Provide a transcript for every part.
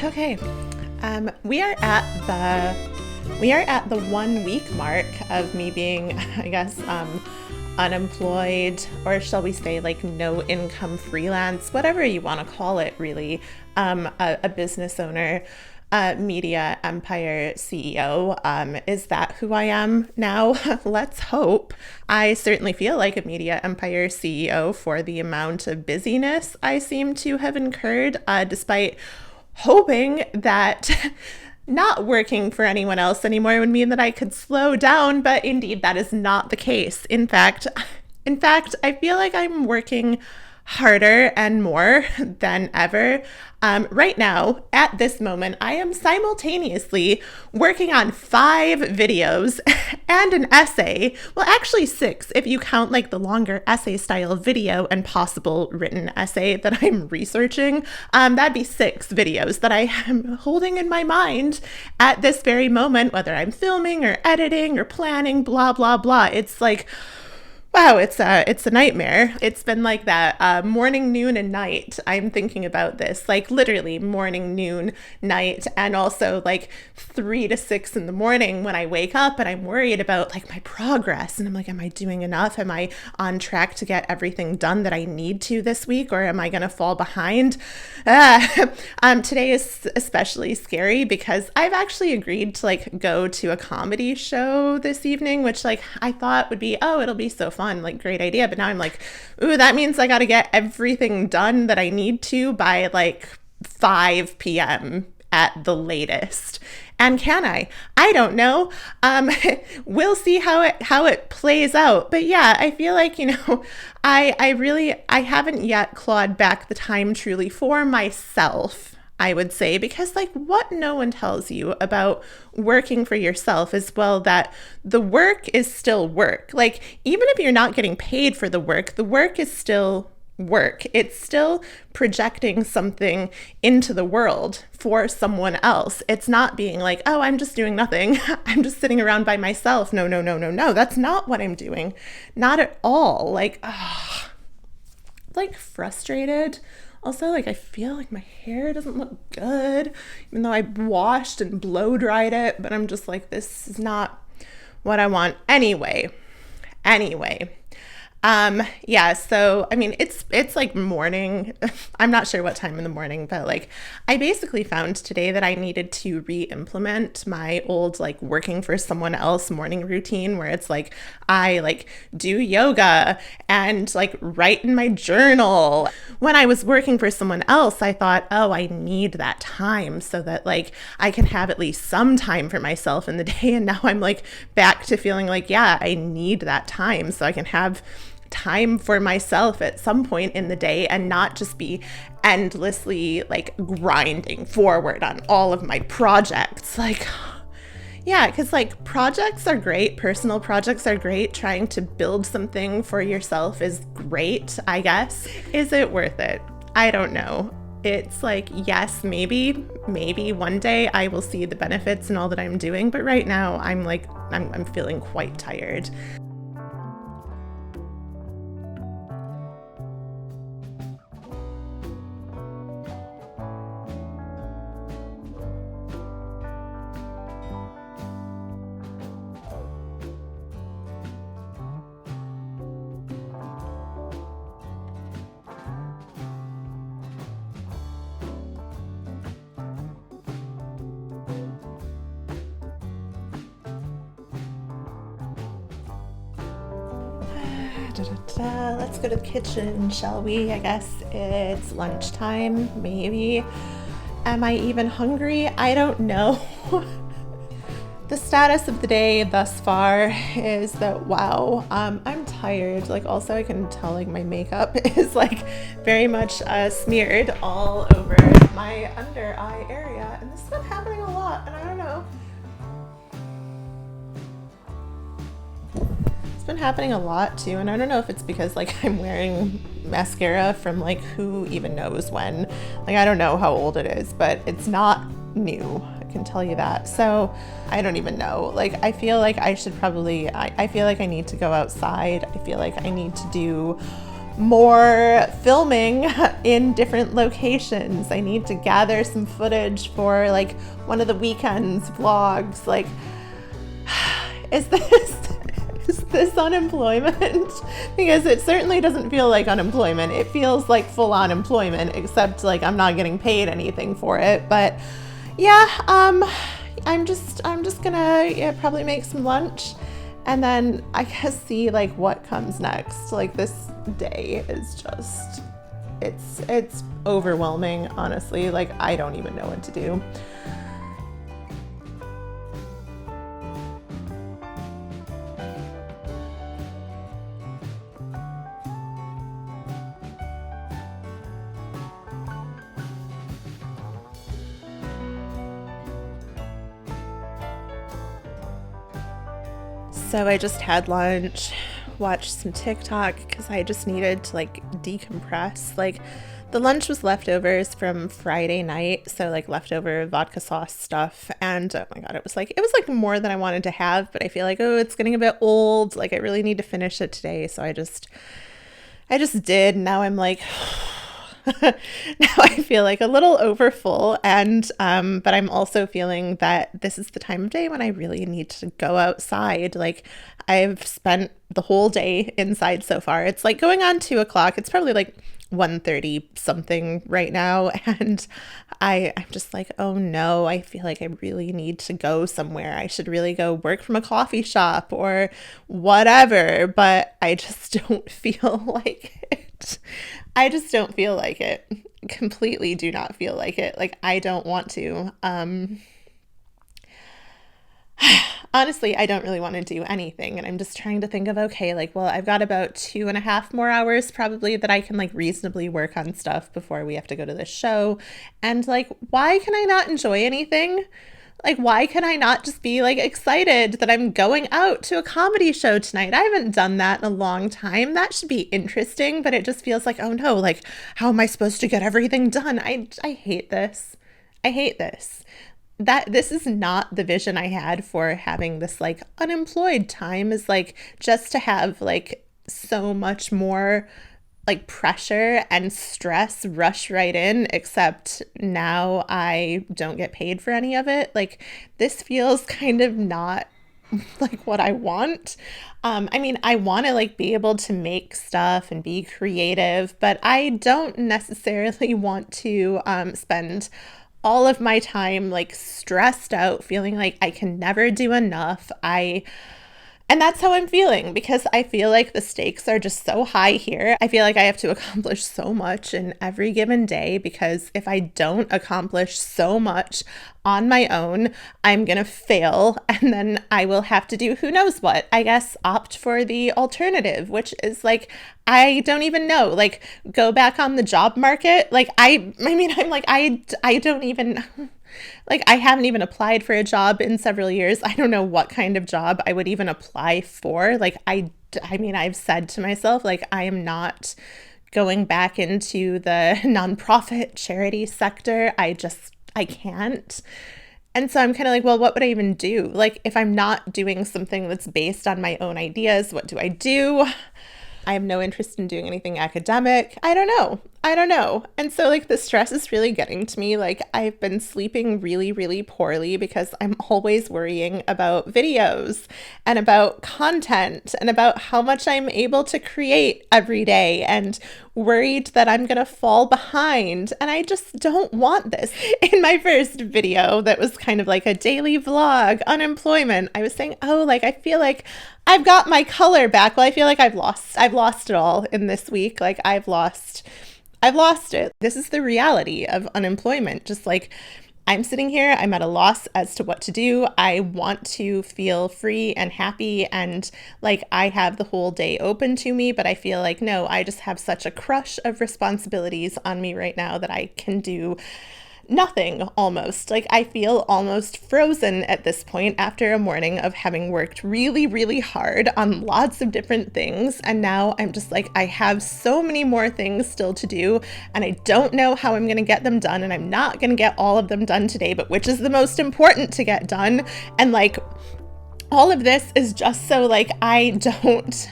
Okay. We are at the 1 week mark of me being, I guess, unemployed, or shall we say, like, no income freelance, whatever you want to call it, really. A business owner, media empire CEO. Is that who I am now? Let's hope. I certainly feel like a media empire CEO for the amount of busyness I seem to have incurred, despite hoping that not working for anyone else anymore would mean that I could slow down, but indeed that is not the case. In fact, I feel like I'm working harder and more than ever. Right now, at this moment, I am simultaneously working on 5 videos and an essay. Well, actually 6, if you count like the longer essay style video and possible written essay that I'm researching. That'd be 6 videos that I am holding in my mind at this very moment, whether I'm filming or editing or planning, blah, blah, blah. It's like, wow, it's a nightmare. It's been like that morning, noon, and night. I'm thinking about this, like literally morning, noon, night, and also like 3 to 6 in the morning when I wake up and I'm worried about like my progress. And I'm like, am I doing enough? Am I on track to get everything done that I need to this week? Or am I going to fall behind? Today is especially scary because I've actually agreed to like go to a comedy show this evening, which like I thought would be, oh, it'll be so fun, like great idea. But now I'm like, ooh, that means I got to get everything done that I need to by like 5 p.m. at the latest. And can I? I don't know. We'll see how it plays out. But yeah, I feel like, I haven't yet clawed back the time truly for myself, I would say, because like what no one tells you about working for yourself is, well, that the work is still work. Like even if you're not getting paid for the work is still work. It's still projecting something into the world for someone else. It's not being like, oh, I'm just doing nothing. I'm just sitting around by myself. No. That's not what I'm doing. Not at all. Like frustrated. Also, like, I feel like my hair doesn't look good, even though I washed and blow dried it, but I'm just like, this is not what I want anyway. Yeah, so I mean it's like morning. I'm not sure what time in the morning, but like I basically found today that I needed to re-implement my old like working for someone else morning routine, where it's like I like do yoga and like write in my journal. When I was working for someone else, I thought, oh, I need that time so that like I can have at least some time for myself in the day. And now I'm like back to feeling like, yeah, I need that time so I can have time for myself at some point in the day and not just be endlessly like grinding forward on all of my projects. Like, yeah, because like projects are great. Personal projects are great. Trying to build something for yourself is great, I guess. Is it worth it? I don't know. It's like, yes, maybe one day I will see the benefits in all that I'm doing. But right now I'm like, I'm feeling quite tired. Let's go to the kitchen, shall we? I guess it's lunchtime, maybe. Am I even hungry? I don't know. The status of the day thus far is that, wow, I'm tired. Like, also I can tell like my makeup is like very much smeared all over my under eye area. And this has been happening a lot, and I don't know. It's been happening a lot too, and I don't know if it's because like I'm wearing mascara from like who even knows when. Like I don't know how old it is, but it's not new, I can tell you that. So I don't even know. Like I feel like I should probably I feel like I need to go outside. I feel like I need to do more filming in different locations. I need to gather some footage for like one of the weekends vlogs. Like, is this unemployment? Because it certainly doesn't feel like unemployment. It feels like full on employment, except like I'm not getting paid anything for it. But yeah, I'm just gonna probably make some lunch and then I guess see like what comes next. Like this day is just, it's overwhelming, honestly. Like I don't even know what to do. So I just had lunch, watched some TikTok because I just needed to like decompress. Like the lunch was leftovers from Friday night, so like leftover vodka sauce stuff. And oh my God, it was like more than I wanted to have, but I feel like, oh, it's getting a bit old. Like I really need to finish it today. So I just did. Now I'm like, now I feel like a little overfull, and but I'm also feeling that this is the time of day when I really need to go outside. Like I've spent the whole day inside so far. It's like going on 2:00. It's probably like 1:30 something right now, and I'm just like, oh no, I feel like I really need to go somewhere. I should really go work from a coffee shop or whatever, but I just don't feel like it. I just don't feel like it. Completely do not feel like it. Like I don't want to. Honestly, I don't really want to do anything. And I'm just trying to think of, okay, like, well, I've got about 2.5 more hours probably that I can like reasonably work on stuff before we have to go to the show. And like, why can I not enjoy anything? Like, why can I not just be like excited that I'm going out to a comedy show tonight? I haven't done that in a long time. That should be interesting, but it just feels like, oh no, like, how am I supposed to get everything done? I hate this. I hate this. This is not the vision I had for having this like unemployed time, is like just to have like so much more like pressure and stress rush right in, except now I don't get paid for any of it. Like this feels kind of not like what I want. I mean, I want to like be able to make stuff and be creative, but I don't necessarily want to spend all of my time like stressed out, feeling like I can never do enough. And that's how I'm feeling, because I feel like the stakes are just so high here. I feel like I have to accomplish so much in every given day, because if I don't accomplish so much on my own, I'm gonna fail, and then I will have to do who knows what. I guess opt for the alternative, which is like, I don't even know, like go back on the job market. Like I mean, I'm like, I don't even... Like, I haven't even applied for a job in several years. I don't know what kind of job I would even apply for. Like, I mean, I've said to myself, like, I am not going back into the nonprofit charity sector. I can't. And so I'm kind of like, well, what would I even do? Like, if I'm not doing something that's based on my own ideas, what do I do? I have no interest in doing anything academic. I don't know. And so like the stress is really getting to me. Like I've been sleeping really, really poorly because I'm always worrying about videos and about content and about how much I'm able to create every day, and worried that I'm going to fall behind. And I just don't want this. In my first video that was kind of like a daily vlog, unemployment, I was saying, oh, like I feel like I've got my color back. Well, I feel like I've lost it all in this week. Like I've lost it. This is the reality of unemployment. Just like I'm sitting here, I'm at a loss as to what to do. I want to feel free and happy and like I have the whole day open to me, but I feel like, no, I just have such a crush of responsibilities on me right now that I can do nothing almost. Like I feel almost frozen at this point after a morning of having worked really, really hard on lots of different things. And now I'm just like, I have so many more things still to do, and I don't know how I'm going to get them done. And I'm not going to get all of them done today, but which is the most important to get done. And like all of this is just so like I don't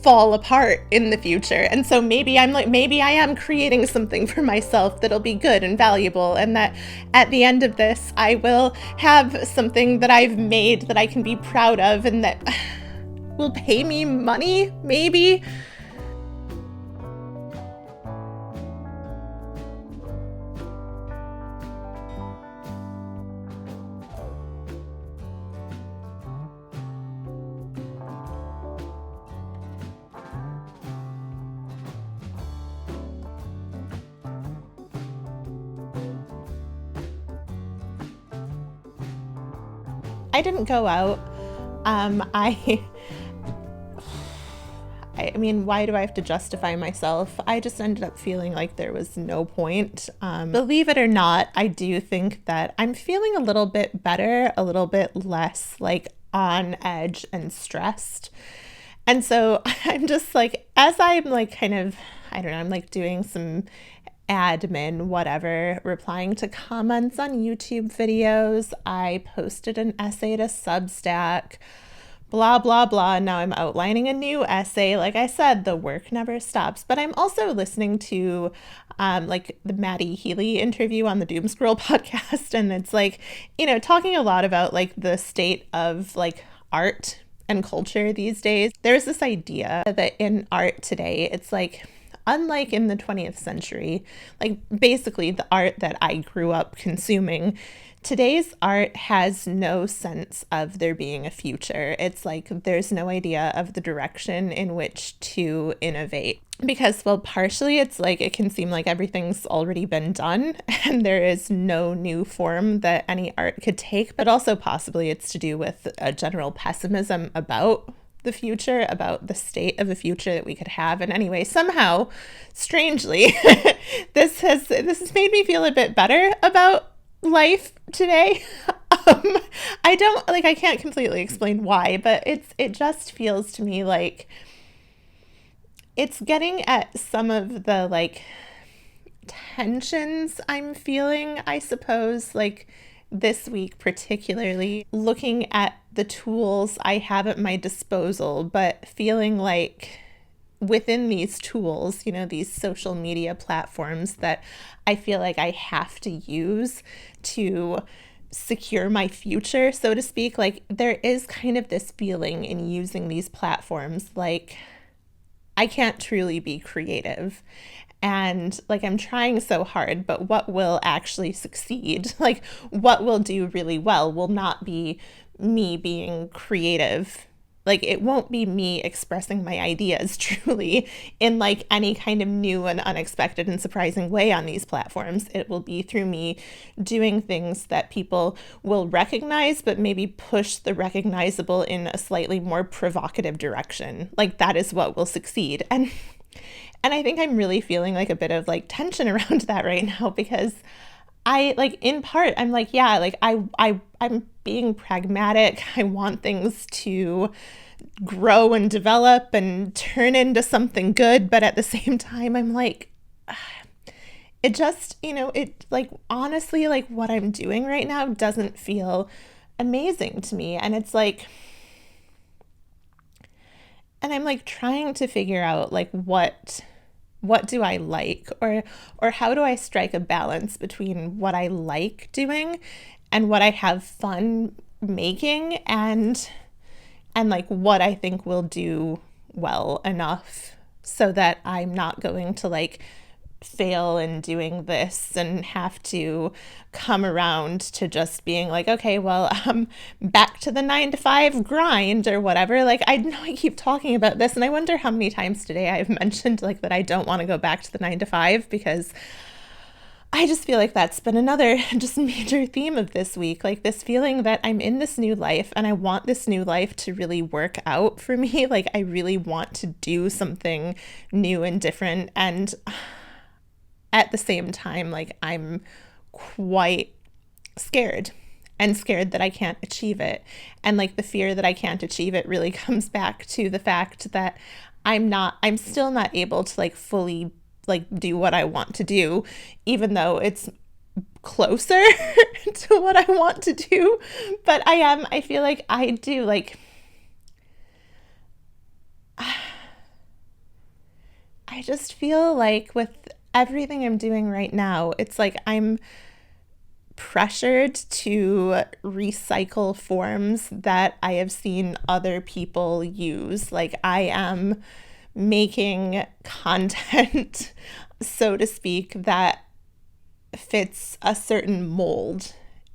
fall apart in the future. And so maybe I am creating something for myself that'll be good and valuable, and that at the end of this, I will have something that I've made that I can be proud of and that will pay me money, maybe. I didn't go out. I mean, why do I have to justify myself? I just ended up feeling like there was no point. Believe it or not, I do think that I'm feeling a little bit better, a little bit less like on edge and stressed. And so I'm just like, as I'm like kind of, I don't know, I'm like doing some admin, whatever, replying to comments on YouTube videos. I posted an essay to Substack, blah, blah, blah. Now I'm outlining a new essay. Like I said, the work never stops. But I'm also listening to like the Maddie Healy interview on the Doom Scroll podcast. And it's like, you know, talking a lot about like the state of like art and culture these days. There's this idea that in art today, it's like, unlike in the 20th century, like basically the art that I grew up consuming, today's art has no sense of there being a future. It's like there's no idea of the direction in which to innovate. Because, well, partially it's like it can seem like everything's already been done and there is no new form that any art could take, but also possibly it's to do with a general pessimism about the future, about the state of the future that we could have. And anyway, somehow, strangely, this has made me feel a bit better about life today. I can't completely explain why, but it just feels to me like it's getting at some of the like tensions I'm feeling, I suppose, like this week, particularly looking at the tools I have at my disposal, but feeling like within these tools, you know, these social media platforms that I feel like I have to use to secure my future, so to speak, like there is kind of this feeling in using these platforms like I can't truly be creative. And like I'm trying so hard, but what will actually succeed? Like what will do really well will not be me being creative. Like it won't be me expressing my ideas truly in like any kind of new and unexpected and surprising way on these platforms. It will be through me doing things that people will recognize, but maybe push the recognizable in a slightly more provocative direction. Like that is what will succeed. And I think I'm really feeling like a bit of like tension around that right now because I like in part I'm like, yeah, like I'm being pragmatic. I want things to grow and develop and turn into something good, but at the same time I'm like it just, you know, it like honestly like what I'm doing right now doesn't feel amazing to me. And it's like and I'm like trying to figure out like what do I like or how do I strike a balance between what I like doing and what I have fun making and like what I think will do well enough so that I'm not going to like fail in doing this and have to come around to just being like, okay, well, back to the 9 to 5 grind or whatever. Like, I know I keep talking about this and I wonder how many times today I've mentioned like that I don't want to go back to the 9 to 5 because I just feel like that's been another just major theme of this week, like this feeling that I'm in this new life and I want this new life to really work out for me. Like I really want to do something new and different. And at the same time, like I'm quite scared that I can't achieve it. And like the fear that I can't achieve it really comes back to the fact that I'm still not able to like fully like do what I want to do, even though it's closer to what I want to do. But I feel like I do like I just feel like with everything I'm doing right now, it's like I'm pressured to recycle forms that I have seen other people use. Like I am making content, so to speak, that fits a certain mold.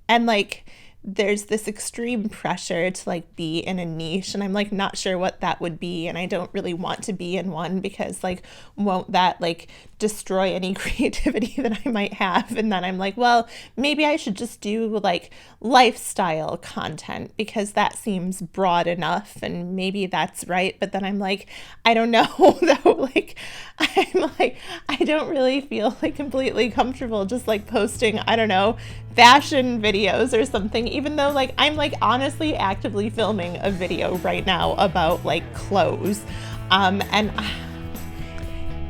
And like there's this extreme pressure to like be in a niche, and I'm like not sure what that would be, and I don't really want to be in one because like won't that like destroy any creativity that I might have? And then I'm like, well, maybe I should just do like lifestyle content because that seems broad enough and maybe that's right. But then I'm like, I don't know though, like I'm like I don't really feel like completely comfortable just like posting, I don't know, fashion videos or something, even though like I'm like honestly actively filming a video right now about like clothes. And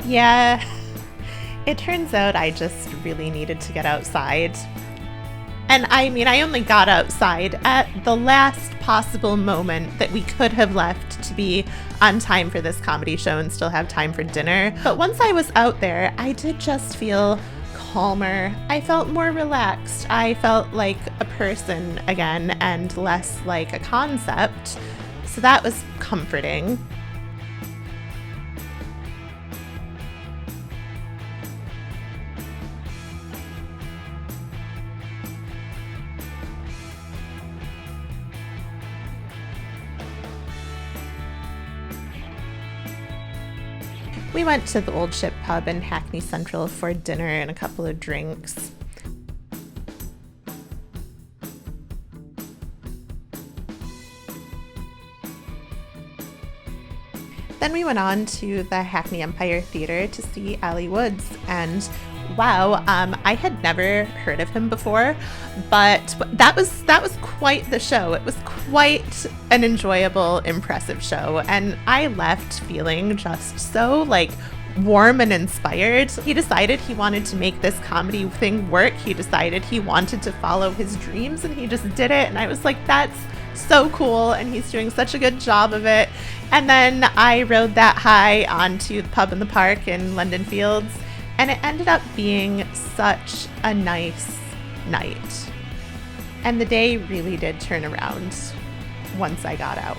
yeah, it turns out I just really needed to get outside. And I mean, I only got outside at the last possible moment that we could have left to be on time for this comedy show and still have time for dinner. But once I was out there, I did just feel calmer. I felt more relaxed. I felt like a person again and less like a concept. So that was comforting. We went to the Old Ship Pub in Hackney Central for dinner and a couple of drinks. Then we went on to the Hackney Empire Theatre to see Ali Woods, and wow, I had never heard of him before, but that was quite the show. It was quite an enjoyable, impressive show, and I left feeling just so like warm and inspired. He decided he wanted to make this comedy thing work. He decided he wanted to follow his dreams, and he just did it. And I was like, that's so cool, and he's doing such a good job of it. And then I rode that high onto the pub in the park in London Fields, and it ended up being such a nice night. And the day really did turn around once I got out.